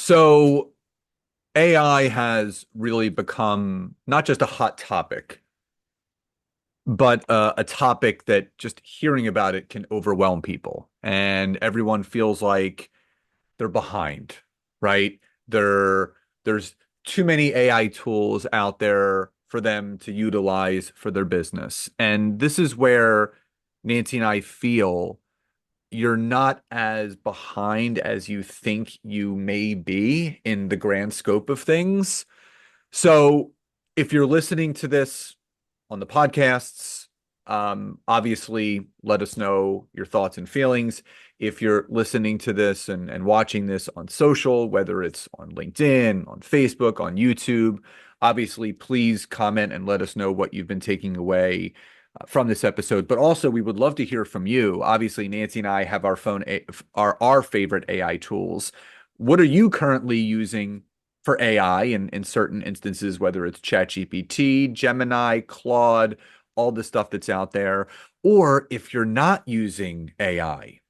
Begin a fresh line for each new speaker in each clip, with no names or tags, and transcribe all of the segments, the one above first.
So AI has really become not just a hot topic, but a topic that just hearing about it can overwhelm people. And everyone feels like they're behind, right? There, there's too many AI tools out there for them to utilize for their business. And this is where Nancy and I feel you're not as behind as you think you may be in the grand scope of things. So if you're listening to this on the podcasts, obviously let us know your thoughts and feelings. If you're listening to this and watching this on social, whether it's on LinkedIn, on Facebook, on YouTube, obviously please comment and let us know what you've been taking away from this episode. But also, we would love to hear from you. Obviously, Nancy and I have our favorite AI tools. What are you currently using for AI in certain instances, whether it's ChatGPT, Gemini, Claude, all the stuff that's out there? Or if you're not using AI,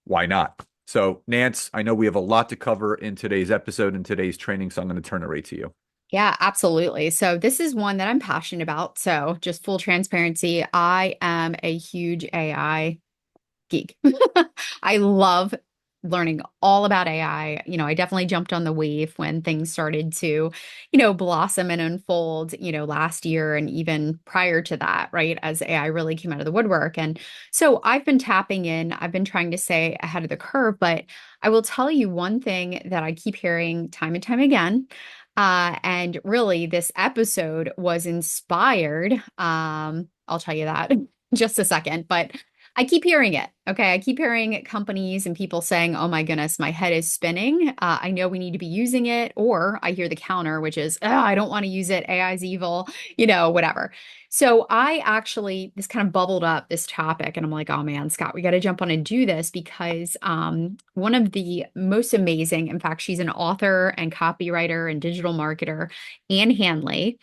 why not? So, Nance, I know we have a lot to cover in today's episode and today's training, so I'm going to turn it right to you.
Yeah, absolutely. So this is one that I'm passionate about. So just full transparency, I am a huge AI geek. I love learning all about AI. I definitely jumped on the wave when things started to, blossom and unfold, last year and even prior to that, right? As AI really came out of the woodwork. And so I've been tapping in, I've been trying to stay ahead of the curve, but I will tell you one thing that I keep hearing time and time again. And really, this episode was inspired. I'll tell you that in just a second, but I keep hearing it. Okay. I keep hearing companies and people saying, oh my goodness, my head is spinning. I know we need to be using it. Or I hear the counter, which is, oh, I don't want to use it. AI is evil, whatever. So this kind of bubbled up this topic. And I'm like, oh man, Scott, we got to jump on and do this because one of the most amazing, in fact, she's an author and copywriter and digital marketer, Anne Hanley.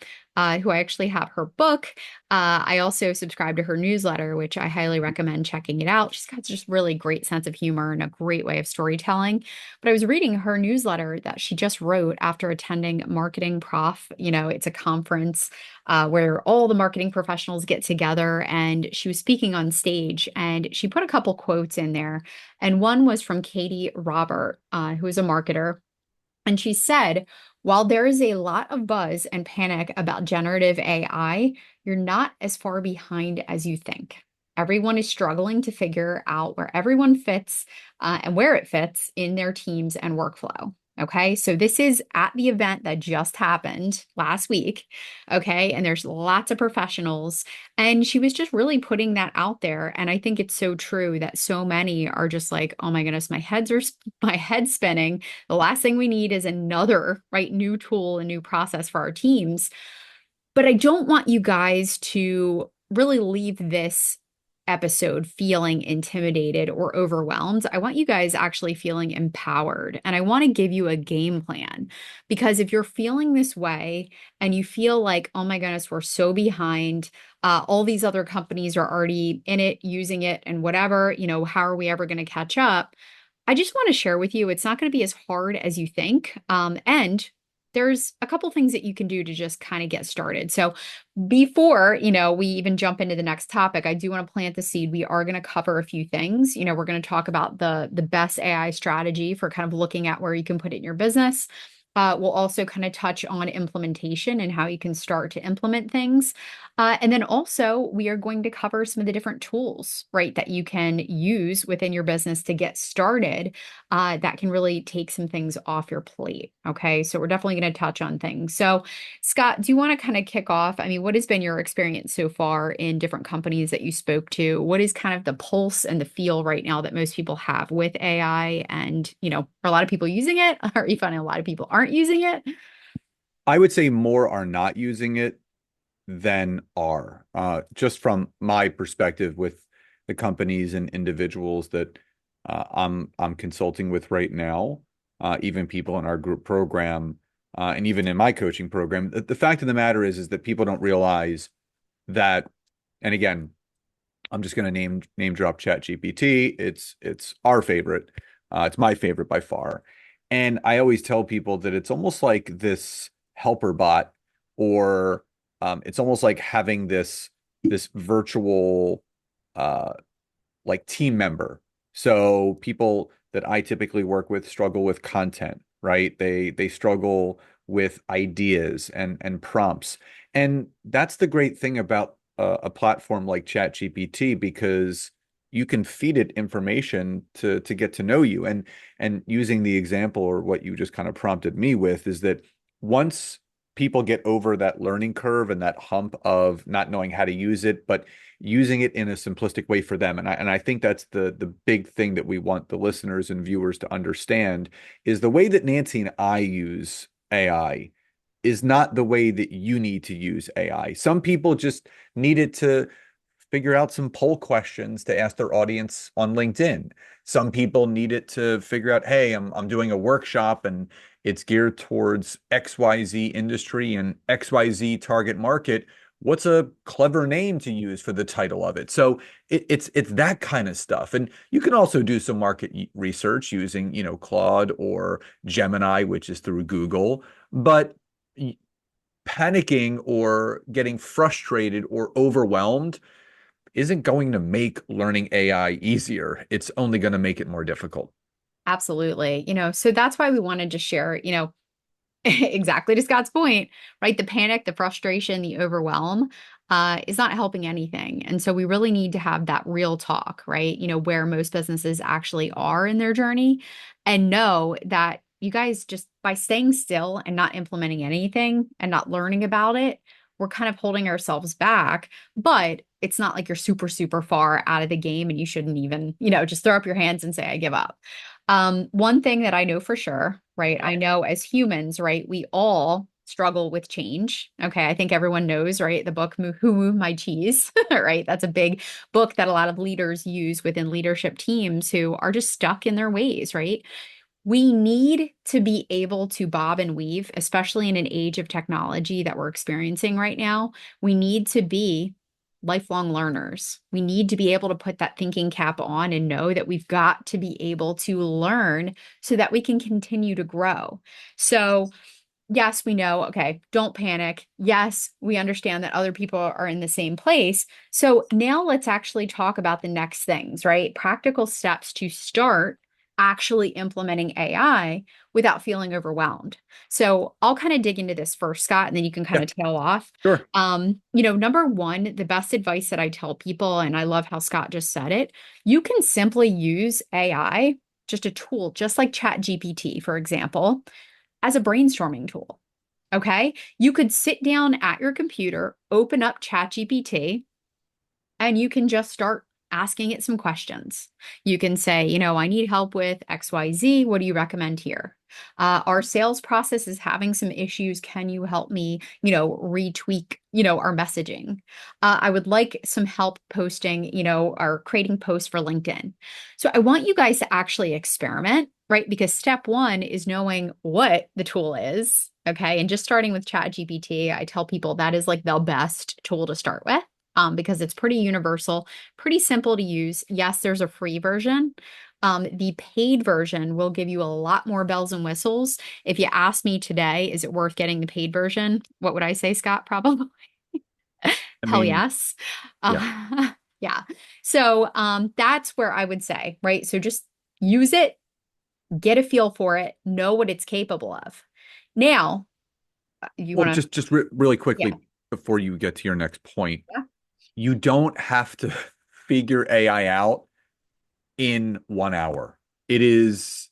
Who I actually have her book. I also subscribe to her newsletter, which I highly recommend checking it out. She's got just really great sense of humor and a great way of storytelling. But I was reading her newsletter that she just wrote after attending Marketing Prof. It's a conference where all the marketing professionals get together, and she was speaking on stage, and she put a couple quotes in there, and one was from Katie Robert, who is a marketer. And she said, while there is a lot of buzz and panic about generative AI, you're not as far behind as you think. Everyone is struggling to figure out where everyone fits and where it fits in their teams and workflow. Okay, so this is at the event that just happened last week. Okay, and there's lots of professionals, and she was just really putting that out there. And I think it's so true that so many are just like, oh my goodness, my head's spinning. The last thing we need is another, right, new tool, a new process for our teams. But I don't want you guys to really leave this episode feeling intimidated or overwhelmed. I want you guys actually feeling empowered. And I want to give you a game plan because if you're feeling this way and you feel like, oh my goodness, we're so behind, all these other companies are already in it, using it, and whatever, how are we ever going to catch up? I just want to share with you, it's not going to be as hard as you think. And there's a couple things that you can do to just kind of get started. So before, we even jump into the next topic, I do want to plant the seed. We are going to cover a few things. We're going to talk about the best AI strategy for kind of looking at where you can put it in your business. We'll also kind of touch on implementation and how you can start to implement things. And then also, we are going to cover some of the different tools, right, that you can use within your business to get started that can really take some things off your plate. Okay. So, we're definitely going to touch on things. So, Scott, do you want to kind of kick off? I mean, what has been your experience so far in different companies that you spoke to? What is kind of the pulse and the feel right now that most people have with AI? And, are a lot of people using it? Are you finding a lot of people aren't using it?
I would say more are not using it than are. Just from my perspective with the companies and individuals that I'm consulting with right now, even people in our group program, and even in my coaching program, the fact of the matter is that people don't realize that, and again, I'm just going to name drop ChatGPT. It's our favorite. It's my favorite by far. And I always tell people that it's almost like this helper bot, or it's almost like having this virtual uh, like team member. So people that I typically work with struggle with content, right? They struggle with ideas and prompts. And that's the great thing about a platform like ChatGPT, because you can feed it information to get to know you. And using the example, or what you just kind of prompted me with, is that once people get over that learning curve and that hump of not knowing how to use it, but using it in a simplistic way for them. And I think that's the big thing that we want the listeners and viewers to understand, is the way that Nancy and I use AI is not the way that you need to use AI. Some people just need it to figure out some poll questions to ask their audience on LinkedIn. Some people need it to figure out, hey, I'm doing a workshop and it's geared towards XYZ industry and XYZ target market. What's a clever name to use for the title of it? So it's that kind of stuff. And you can also do some market research using, Claude or Gemini, which is through Google. But panicking or getting frustrated or overwhelmed isn't going to make learning AI easier. It's only going to make it more difficult.
Absolutely. So that's why we wanted to share, exactly to Scott's point, right? The panic, the frustration, the overwhelm is not helping anything. And so we really need to have that real talk, right? Where most businesses actually are in their journey, and know that you guys, just by staying still and not implementing anything and not learning about it, we're kind of holding ourselves back. But it's not like you're super, super far out of the game and you shouldn't even, just throw up your hands and say, I give up. One thing that I know for sure, right? I know as humans, right? We all struggle with change. Okay. I think everyone knows, right? The book, Who Moved My Cheese, right? That's a big book that a lot of leaders use within leadership teams who are just stuck in their ways, right? We need to be able to bob and weave, especially in an age of technology that we're experiencing right now. We need to be lifelong learners. We need to be able to put that thinking cap on and know that we've got to be able to learn so that we can continue to grow. So, yes, we know, okay, don't panic. Yes, we understand that other people are in the same place. So now let's actually talk about the next things, right? Practical steps to start actually implementing AI without feeling overwhelmed. So I'll kind of dig into this first, Scott, and then you can kind
Yeah,
of tail off.
sure.
Number one, the best advice that I tell people, and I love how Scott just said it, you can simply use AI, just a tool, just like ChatGPT, for example, as a brainstorming tool. Okay. You could sit down at your computer, open up ChatGPT, and you can just start asking it some questions. You can say, I need help with XYZ. What do you recommend here? Our sales process is having some issues. Can you help me, retweak, our messaging? I would like some help posting, or creating posts for LinkedIn. So I want you guys to actually experiment, right? Because step one is knowing what the tool is. Okay. And just starting with ChatGPT, I tell people that is like the best tool to start with, because it's pretty universal, pretty simple to use. Yes, there's a free version. The paid version will give you a lot more bells and whistles. If you ask me today, is it worth getting the paid version? What would I say, Scott? Probably.
I
Hell
mean,
yes.
yeah.
Yeah. So that's where I would say, right? So just use it, get a feel for it, know what it's capable of. Now, you
Well,
want to,
just really
yeah.
quickly before you get to your next point,
Yeah.
you don't have to figure AI out in 1 hour. It is,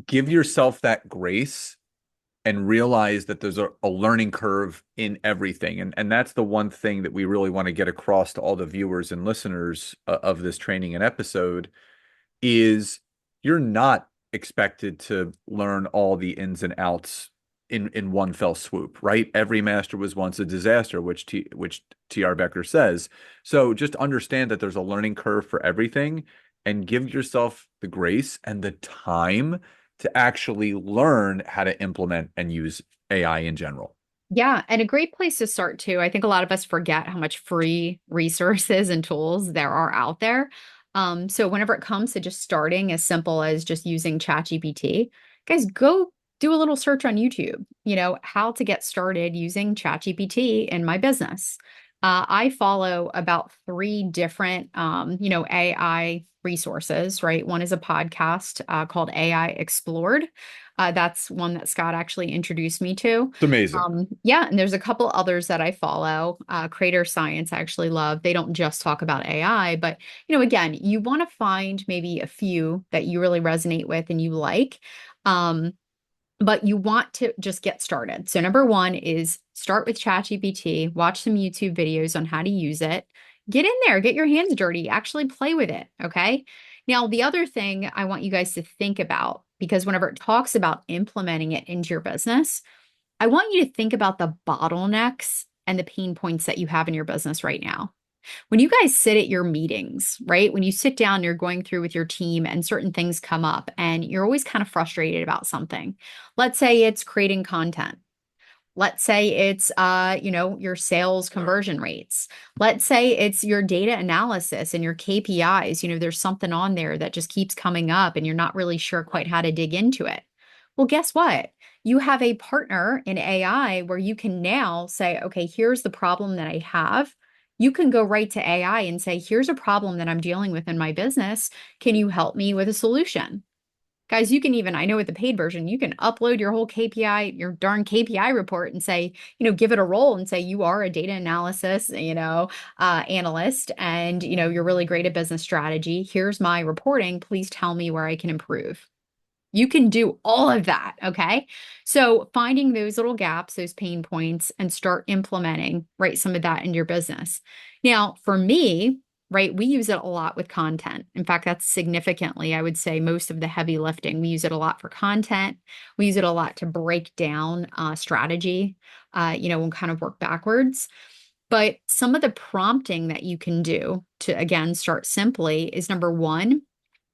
give yourself that grace and realize that there's a learning curve in everything. And that's the one thing that we really want to get across to all the viewers and listeners of this training and episode, is you're not expected to learn all the ins and outs in one fell swoop, right? Every master was once a disaster, which T.R. Becker says. So just understand that there's a learning curve for everything, and give yourself the grace and the time to actually learn how to implement and use AI in general.
Yeah, and a great place to start too. I think a lot of us forget how much free resources and tools there are out there. So whenever it comes to just starting as simple as just using ChatGPT, Guys, go do a little search on YouTube, how to get started using ChatGPT in my business. I follow about three different, AI resources, right? One is a podcast called AI Explored. That's one that Scott actually introduced me to.
It's amazing.
Yeah, and there's a couple others that I follow. Creator Science, I actually love. They don't just talk about AI, but again, you want to find maybe a few that you really resonate with and you like. Um, but you want to just get started. So number one is start with ChatGPT, watch some YouTube videos on how to use it. Get in there, get your hands dirty, actually play with it. Okay. Now, the other thing I want you guys to think about, because whenever it talks about implementing it into your business, I want you to think about the bottlenecks and the pain points that you have in your business right now. When you guys sit at your meetings, right? When you sit down, you're going through with your team and certain things come up and you're always kind of frustrated about something. Let's say it's creating content. Let's say it's your sales conversion rates. Let's say it's your data analysis and your KPIs. There's something on there that just keeps coming up and you're not really sure quite how to dig into it. Well, guess what? You have a partner in AI where you can now say, okay, here's the problem that I have. You can go right to AI and say, here's a problem that I'm dealing with in my business. Can you help me with a solution? Guys, you can even, I know with the paid version, you can upload your whole KPI, your darn KPI report and say, give it a role and say you are a data analysis, analyst, and, you're really great at business strategy. Here's my reporting. Please tell me where I can improve. You can do all of that. Okay. So finding those little gaps, those pain points, and start implementing, right, some of that in your business. Now, for me, right, we use it a lot with content. In fact, that's significantly, I would say, most of the heavy lifting. We use it a lot for content. We use it a lot to break down strategy, and kind of work backwards. But some of the prompting that you can do to, again, start simply is number one,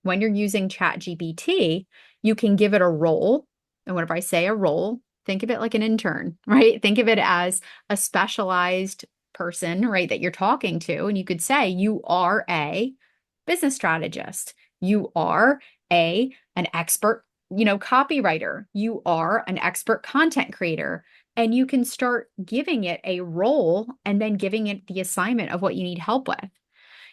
when you're using ChatGPT, you can give it a role. And whenever I say a role, think of it like an intern, right? Think of it as a specialized person, right, that you're talking to. And you could say, you are a business strategist. You are an expert, copywriter. You are an expert content creator. And you can start giving it a role and then giving it the assignment of what you need help with.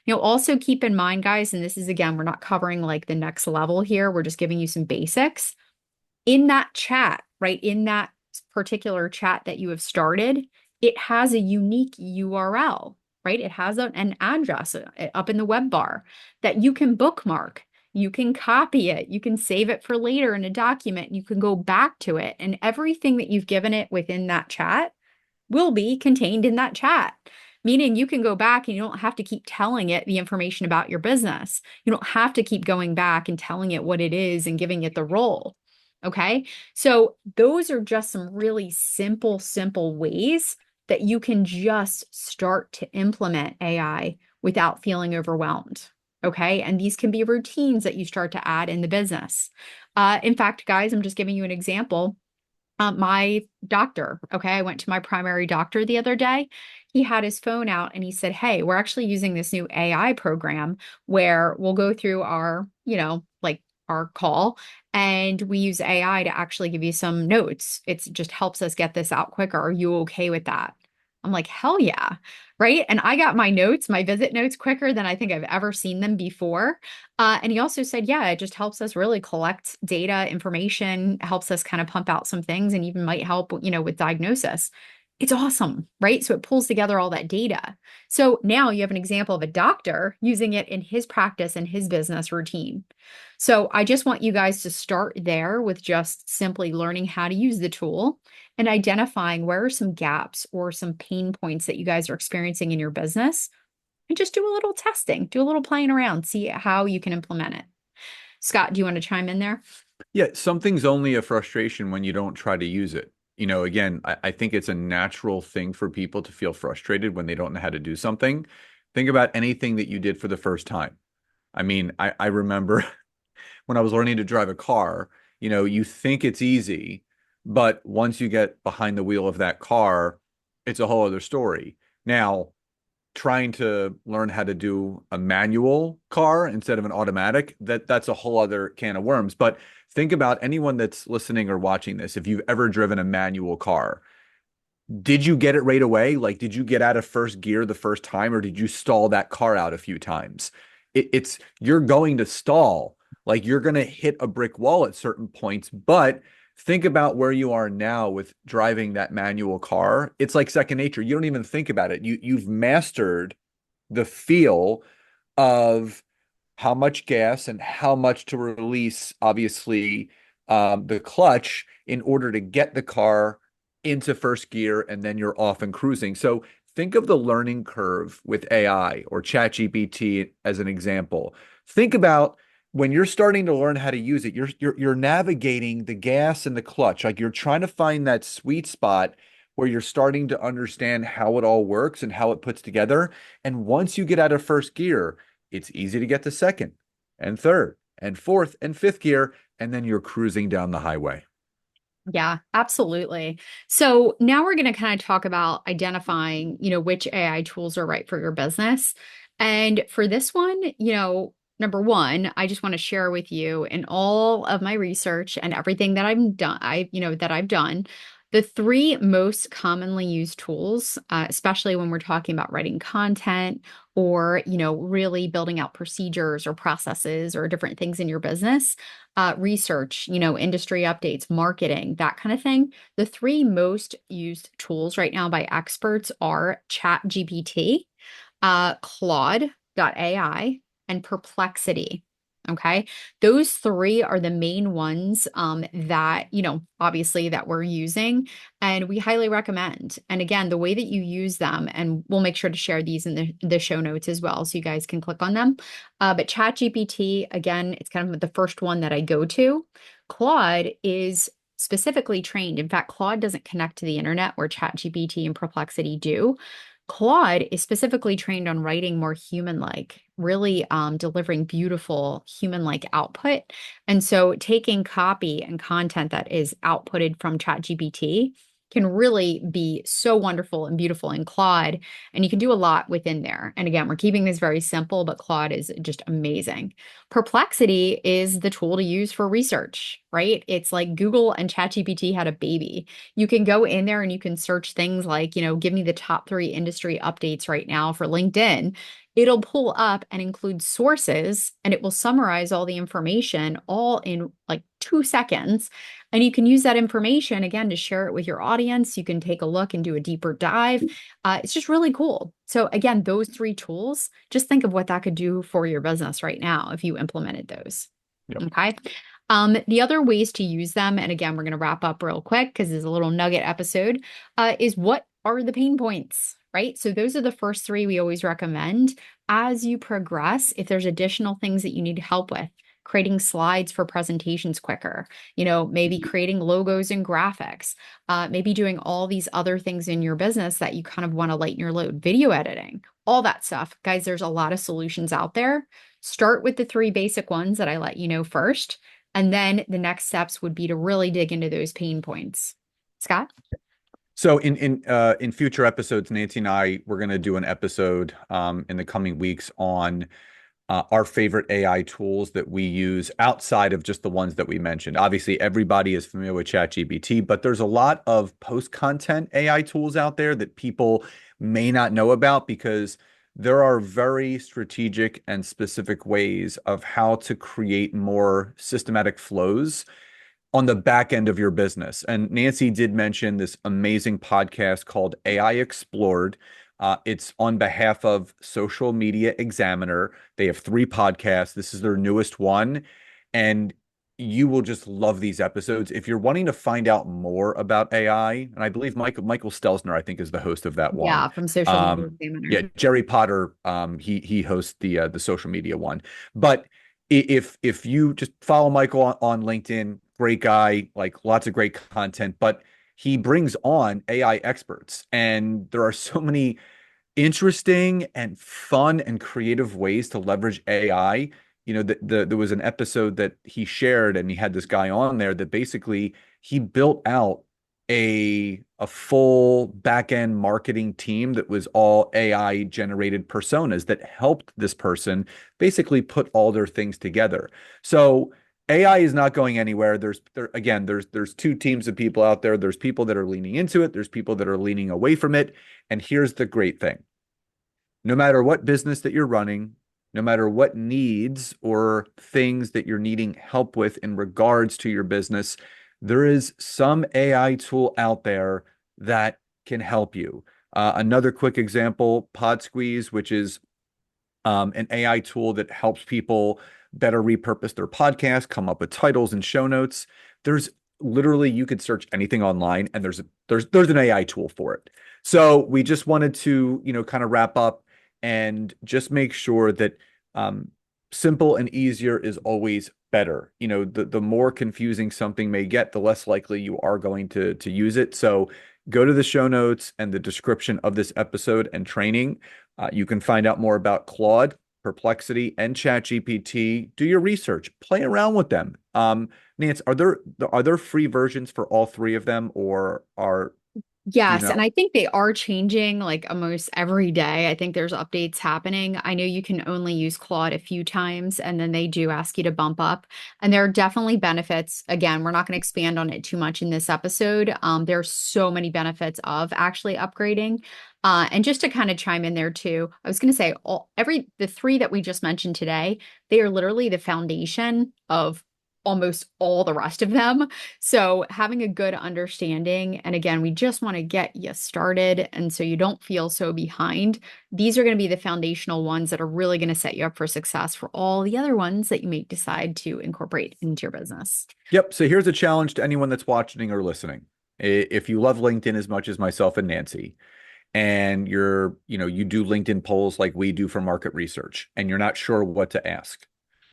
Also keep in mind, guys, and this is again, we're not covering like the next level here. We're just giving you some basics. In that chat, right? In that particular chat that you have started, it has a unique URL, right? It has an address up in the web bar that you can bookmark. You can copy it. You can save it for later in a document. You can go back to it. And everything that you've given it within that chat will be contained in that chat. Meaning you can go back and you don't have to keep telling it the information about your business. You don't have to keep going back and telling it what it is and giving it the role. Okay. So those are just some really simple ways that you can just start to implement AI without feeling overwhelmed. Okay. And these can be routines that you start to add in the business. In fact, guys, I'm just giving you an example. My doctor, okay, I went to my primary doctor the other day. He had his phone out and he said, hey, we're actually using this new AI program where we'll go through our, like our call and we use AI to actually give you some notes. It just helps us get this out quicker. Are you okay with that? I'm like, hell yeah. Right. And I got my notes, my visit notes quicker than I think I've ever seen them before. And he also said, yeah, it just helps us really collect data, information, helps us kind of pump out some things and even might help, with diagnosis. It's awesome, right? So it pulls together all that data. So now you have an example of a doctor using it in his practice and his business routine. So I just want you guys to start there with just simply learning how to use the tool and identifying where are some gaps or some pain points that you guys are experiencing in your business and just do a little testing, do a little playing around, see how you can implement it. Scott, do you want to chime in there?
Yeah, something's only a frustration when you don't try to use it. Again, I think it's a natural thing for people to feel frustrated when they don't know how to do something. Think about anything that you did for the first time. I mean, I remember when I was learning to drive a car, you think it's easy, but once you get behind the wheel of that car, it's a whole other story. Now, trying to learn how to do a manual car instead of an automatic, that's a whole other can of worms. But think about anyone that's listening or watching this. If you've ever driven a manual car, did you get it right away? Like, did you get out of first gear the first time, or did you stall that car out a few times? It's you're going to stall. Like, you're going to hit a brick wall at certain points. But think about where you are now with driving that manual car. It's like second nature. You don't even think about it. You've mastered the feel of how much gas and how much to release, obviously, the clutch in order to get the car into first gear, and then you're off and cruising. So think of the learning curve with AI or ChatGPT as an example. Think about when you're starting to learn how to use it, you're navigating the gas and the clutch. Like, you're trying to find that sweet spot where you're starting to understand how it all works and how it puts together. And once you get out of first gear, it's easy to get to second and third and fourth and fifth gear, and then you're cruising down the highway.
Yeah, absolutely. So now we're going to kind of talk about identifying, which AI tools are right for your business. And for this one, number one, I just want to share with you in all of my research and everything that I've done, the three most commonly used tools, especially when we're talking about writing content or, really building out procedures or processes or different things in your business, research, industry updates, marketing, that kind of thing. The three most used tools right now by experts are ChatGPT, Claude.ai, and Perplexity. Okay. Those three are the main ones that, obviously that we're using and we highly recommend. And again, the way that you use them, and we'll make sure to share these in the show notes as well, so you guys can click on them. But ChatGPT, again, it's kind of the first one that I go to. Claude is specifically trained. In fact, Claude doesn't connect to the internet where ChatGPT and Perplexity do. Claude is specifically trained on writing more human-like, really delivering beautiful human-like output. And so taking copy and content that is outputted from ChatGPT can really be so wonderful and beautiful in Claude. And you can do a lot within there. And again, we're keeping this very simple, but Claude is just amazing. Perplexity is the tool to use for research, right? It's like Google and ChatGPT had a baby. You can go in there and you can search things like, give me the top three industry updates right now for LinkedIn. It'll pull up and include sources and it will summarize all the information all in like 2 seconds. And you can use that information again to share it with your audience. You can take a look and do a deeper dive. It's just really cool. So, again, those three tools, just think of what that could do for your business right now if you implemented those.
Yep.
Okay. The other ways to use them, and again, we're going to wrap up real quick because this is a little nugget episode, is what are the pain points, right? So those are the first three we always recommend. As you progress, if there's additional things that you need help with, creating slides for presentations quicker, maybe creating logos and graphics, maybe doing all these other things in your business that you kind of want to lighten your load, video editing, all that stuff. Guys, there's a lot of solutions out there. Start with the three basic ones that I let you know first. And then the next steps would be to really dig into those pain points. Scott?
So in future episodes, Nancy and I, we're going to do an episode in the coming weeks on our favorite AI tools that we use outside of just the ones that we mentioned. Obviously, everybody is familiar with ChatGPT, but there's a lot of post-content AI tools out there that people may not know about because there are very strategic and specific ways of how to create more systematic flows on the back end of your business. And Nancy did mention this amazing podcast called AI Explored. It's on behalf of Social Media Examiner. They have three podcasts. This is their newest one. And you will just love these episodes. If you're wanting to find out more about AI, and I believe Michael Stelzner, I think, is the host of that one.
Yeah, from Social Media Examiner.
Yeah, Jerry Potter, he hosts the social media one. But if you just follow Michael on LinkedIn, great guy, like lots of great content, but he brings on AI experts, and there are so many interesting and fun and creative ways to leverage AI. There was an episode that he shared, and he had this guy on there that basically he built out a full back-end marketing team that was all AI generated personas that helped this person basically put all their things together. So AI is not going anywhere. There's two teams of people out there. There's people that are leaning into it, there's people that are leaning away from it. And here's the great thing. No matter what business that you're running, no matter what needs or things that you're needing help with in regards to your business, there is some AI tool out there that can help you. Another quick example, Pod Squeeze, which is an AI tool that helps people better repurpose their podcast, come up with titles and show notes. There's literally you could search anything online, and there's an AI tool for it. So we just wanted to kind of wrap up and just make sure that um, simple and easier is always better. The more confusing something may get, the less likely you are going to use it. So go to the show notes and the description of this episode and training. You can find out more about Claude, Perplexity, and ChatGPT. Do your research, play around with them. Nance, are there free versions for all three of them, or do you
Yes,
know?
and I think they are changing like almost every day. I think there's updates happening. I know you can only use Claude a few times and then they do ask you to bump up. And there are definitely benefits. Again, we're not going to expand on it too much in this episode. There are so many benefits of actually upgrading. And just to kind of chime in there too, I was going to say the three that we just mentioned today, they are literally the foundation of almost all the rest of them. So, having a good understanding, and again, we just want to get you started. And so you don't feel so behind. These are going to be the foundational ones that are really going to set you up for success for all the other ones that you may decide to incorporate into your business.
Yep. So here's a challenge to anyone that's watching or listening. If you love LinkedIn as much as myself and Nancy, and you do LinkedIn polls like we do for market research, and you're not sure what to ask,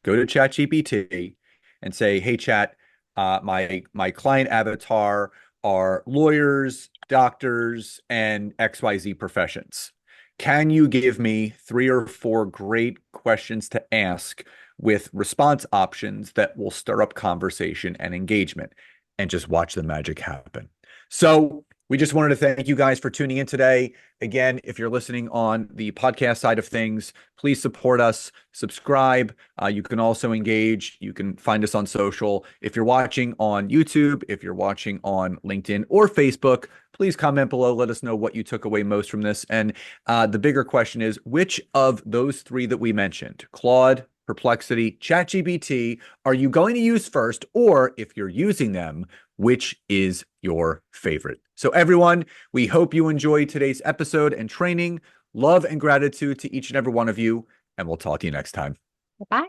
go to ChatGPT and say, "Hey, Chat, my client avatar are lawyers, doctors, and XYZ professions. Can you give me three or four great questions to ask with response options that will stir up conversation and engagement?" And just watch the magic happen. So we just wanted to thank you guys for tuning in today. Again, if you're listening on the podcast side of things, please support us, subscribe. You can also engage. You can find us on social. If you're watching on YouTube, if you're watching on LinkedIn or Facebook, please comment below. Let us know what you took away most from this. And the bigger question is, which of those three that we mentioned, Claude, Perplexity, ChatGPT, are you going to use first? Or if you're using them, which is your favorite? So everyone, we hope you enjoyed today's episode and training. Love and gratitude to each and every one of you, and we'll talk to you next time.
Bye.